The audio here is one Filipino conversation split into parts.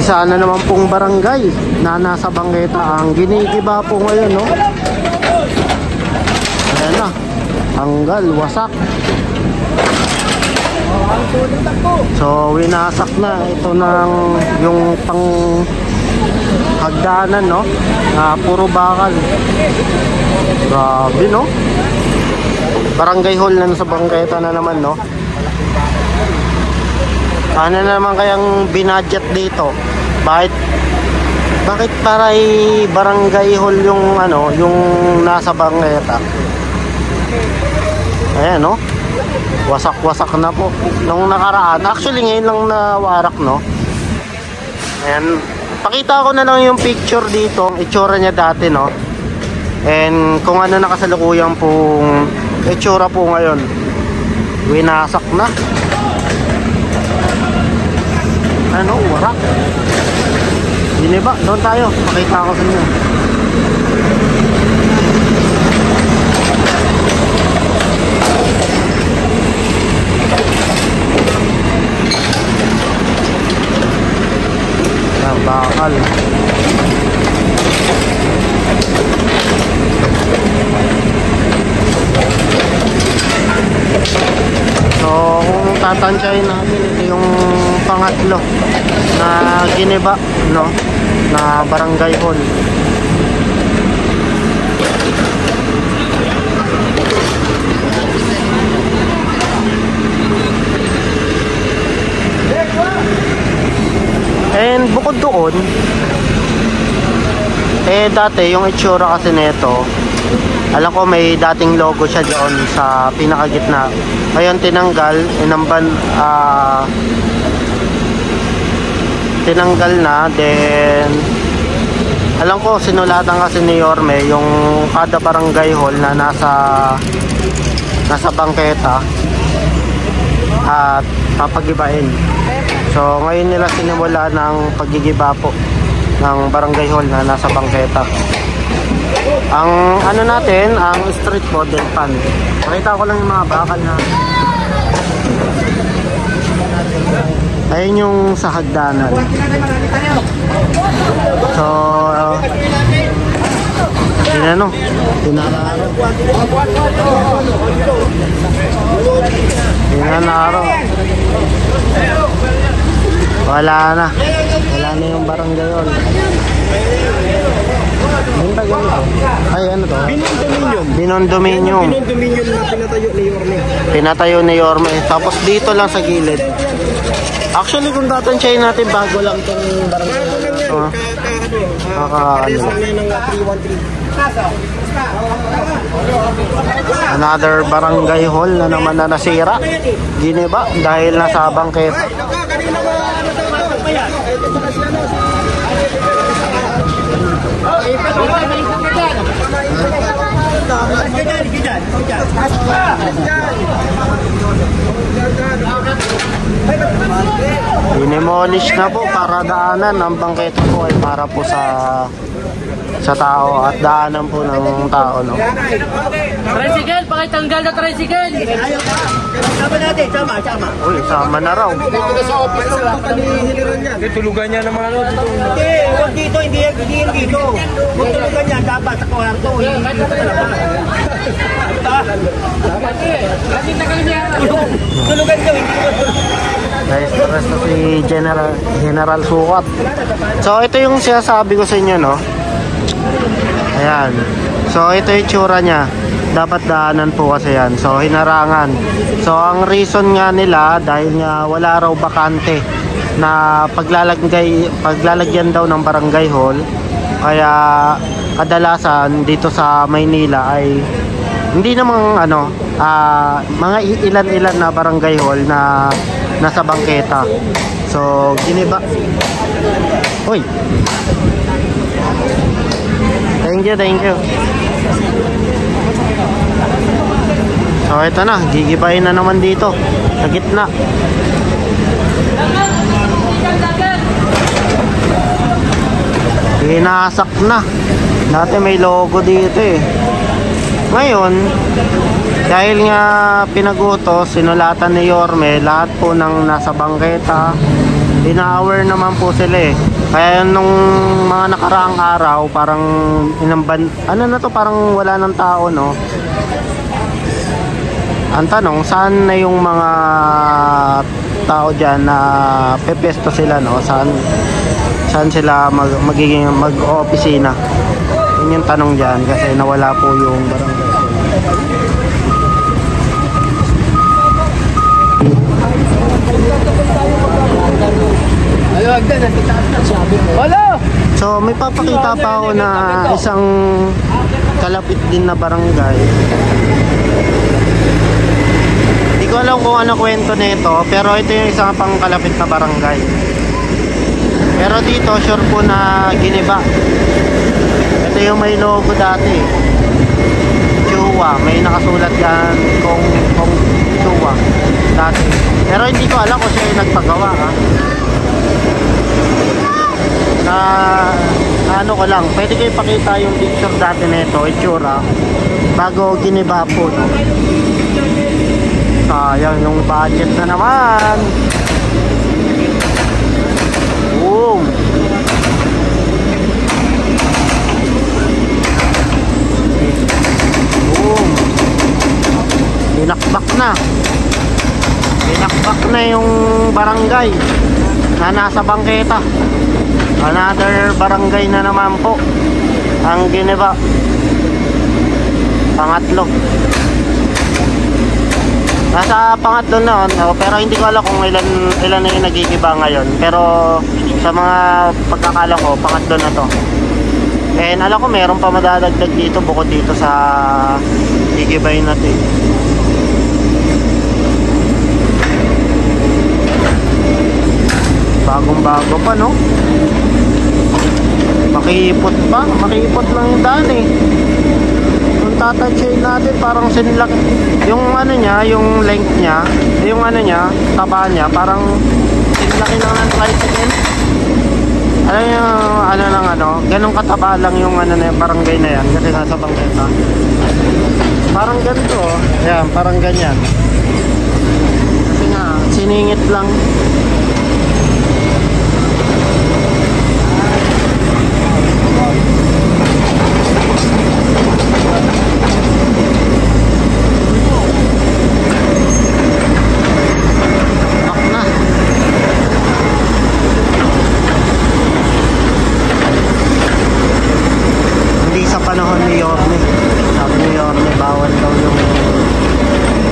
Isa na naman pong barangay na nasa bangketa ang ginigiba po ngayon, no? Ayan na, tanggal, wasak. So winasak na ito ng yung pang hagdanan, no, na puro bakal. Grabe, no? Barangay hall na sa bangketa na naman, no? Ano na naman kayang binadget dito? Bakit para barangay hall yung ano, yung nasa bangketa? Ayan, no? Wasak-wasak na po nung nakaraan. Actually ngayon lang nawarak, no? Ayan, pakita ko na lang yung picture dito, itsura niya dati, no? And kung ano nakasalukuyang pong itsura po ngayon. Winasak na. Ano, warak. Hindi ba? Doon tayo, pakita ko sa inyo. Bakal. So kung tatansyahin natin, ito yung pangatlo na giniba, no, na barangay hall. And bukod doon, dati yung itsura kasi nito, alam ko may dating logo siya doon sa pinakagitna. Ngayon tinanggal, tinanggal na. Then alam ko sinulatan kasi ni Yorme yung kada barangay hall na nasa bangketa at papagibain. So ngayon nila sinimula ng paggigiba po ng barangay hall na nasa bangketa. Ang ano natin, ang street model pan. Pakita ko lang yung mga bakal na. Ayun yung sa hagdanan. So tinano, tinanaro. Wala na yung barangay hall. Benta ganito. Ay, ano to? Binondominium. Binondominium na pinatayo ni Yorme. Pinatayo ni Yorme. Tapos dito lang sa gilid. Actually, kung tatansyahin natin, bago lang itong barangay. Another barangay hall na naman na nasira. Giniba dahil nasa bangketa. Dinemolish na po para daanan. Ang bangketa po ay para po sa tao at daanan po ng tao, no? Tricycle, pakitanggal na tricycle. Sama natin, sama. Uy, sama na raw. Dito sa office niya. Tulugan niya ng mga ano. Hindi, huwag dito, hindi yan dito. Huwag tulugan niya, dapat sa kwarto. Tulugan niyo, hindi ko. Guys, resto si General Sukat. So ito yung sinasabi ko sa inyo, no? Ayan. So ito yung tsura niya. Dapat daanan po kasi yan. So hinarangan. So ang reason nga nila, dahil nga wala raw bakante na paglalagyan daw ng barangay hall. Kaya kadalasan dito sa Maynila ay hindi namang ano, mga ilan-ilan na barangay hall na nasa bangketa. So giniba. Uy, thank you. So ito na, gigibayin na naman dito sa gitna. Hinasak na. Dati may logo dito eh. Ngayon, dahil nga pinagutos, sinulatan ni Yorme lahat po ng nasa bangketa Bina-aware naman po sila eh. Kaya nung mga nakaraang araw, parang ano na to, parang wala ng tao, no? Ang tanong, saan na yung mga tao dyan na pepesto sila, no? Saan sila magiging mag-opisina? Yun yung tanong dyan kasi nawala po yung barangay. So may papakita pa ako na isang kalapit din na barangay. Hindi ko alam kung ano kwento nito, pero ito yung isang pang kalapit na barangay. Pero dito sure po na Giniba. Ito yung may logo dati. Chua, may nakasulat yan kung Chua dati. Pero hindi ko alam kung siya yung nagpagawa, ha. Ano ko lang, pwede kayo ipakita yung picture dati nito, itsura bago Giniba po, no? Sayang yung budget na naman. Boom. Boom. Binakbak na yung barangay na nasa bangketa. Another barangay na naman po ang Giniba. Pangatlo. Nasa pangatlo na, no? Pero hindi ko alam kung ilan na yung nagigiba ngayon. Pero sa mga pagkakala ko, pangatlo na to. And alam ko meron pa madadagdag dito bukod dito sa gigibay natin. Bagong bago pa, no? Makipot lang yung daan eh. Kung tatouchin natin parang sinilak yung ano niya, yung length niya, yung ano niya, taba niya, parang sinilaki lang ng tricycle. Alam niyo, ano lang ano, ganun kataba lang yung ano na barangay na yan kasi nasa bangketa. Parang ganito, oh. Ayan, parang ganyan. Kasi nga, siningit lang. Panahon ni Yorme, sabi ni Yorme bawal daw yung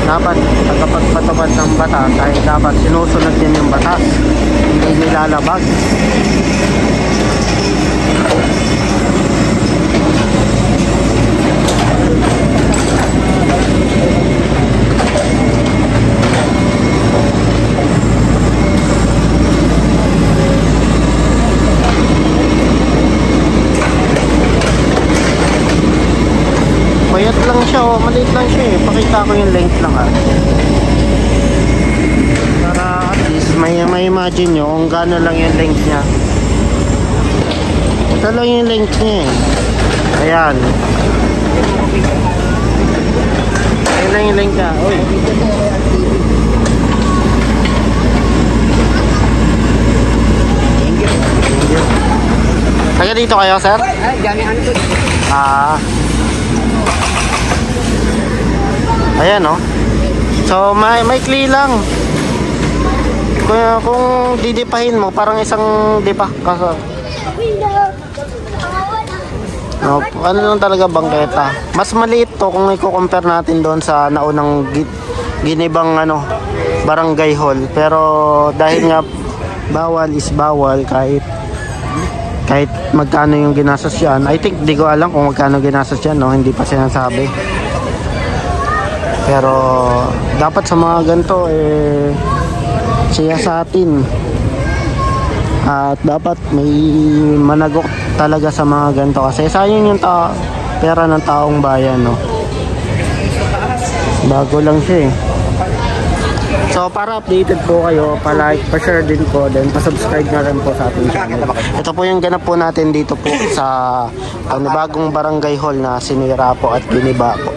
dapat pagkapagpatupad ng batas ay dapat sinusunod din yung batas, hindi nilalabag. Payat lang siya, oh. Maliit lang siya eh. Pakita ko yung length lang, ha. Para at least may imagine nyo kung gano'n lang yung length niya. Ito lang yung length niya eh. Ayan. Ayan lang yung length niya. Uy. Taga dito kayo, sir? Ayan, no? So may clear lang. Kung didipahin mo parang isang dipa kaso. No, ano lang talaga bangketa. Mas maliit to kung i-compare natin doon sa naunang Ginibang ano, barangay hall. Pero dahil nga bawal is bawal kahit magkano yung ginastos yan. I think di ko alam kung magkano ginastos yan, no? Hindi pa sinasabi. Pero dapat sa mga ganito eh siya sa atin. At dapat may managok talaga sa mga ganito kasi sayang yung pera ng taong bayan, no? Bago lang siya eh. So para updated po kayo, pa-like, pa-share din po, then pa-subscribe na rin po sa ating channel. Ito po yung ganap po natin dito po sa bagong barangay hall na sinira po at Giniba po.